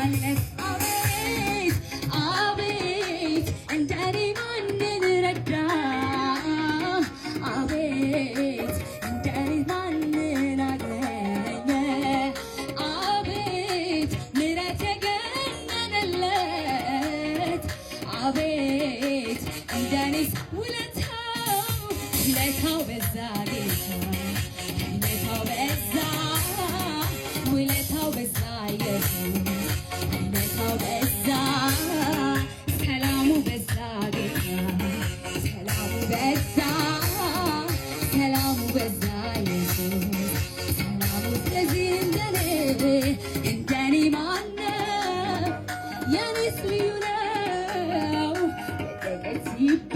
በዛለት አቤት አቤት እንደኔ ማንን ረዳ አቤት እንደኔ ማንን አገኘ አቤት ምሕረት የገነነለት አቤት እንደኔስ ውለታው በዛ ጌታ ውለታው በዛ ውለታው በዛ ኢየሱስ ውለታው በዛ ሰላሙ በዛ ጌታ ሰላሙ በዛ ሰላሙ በዛ ኢየሱስ ሰላሙ ስለዚህ እንደኔ ማነው የኔስ ልዩ ነው ሲባ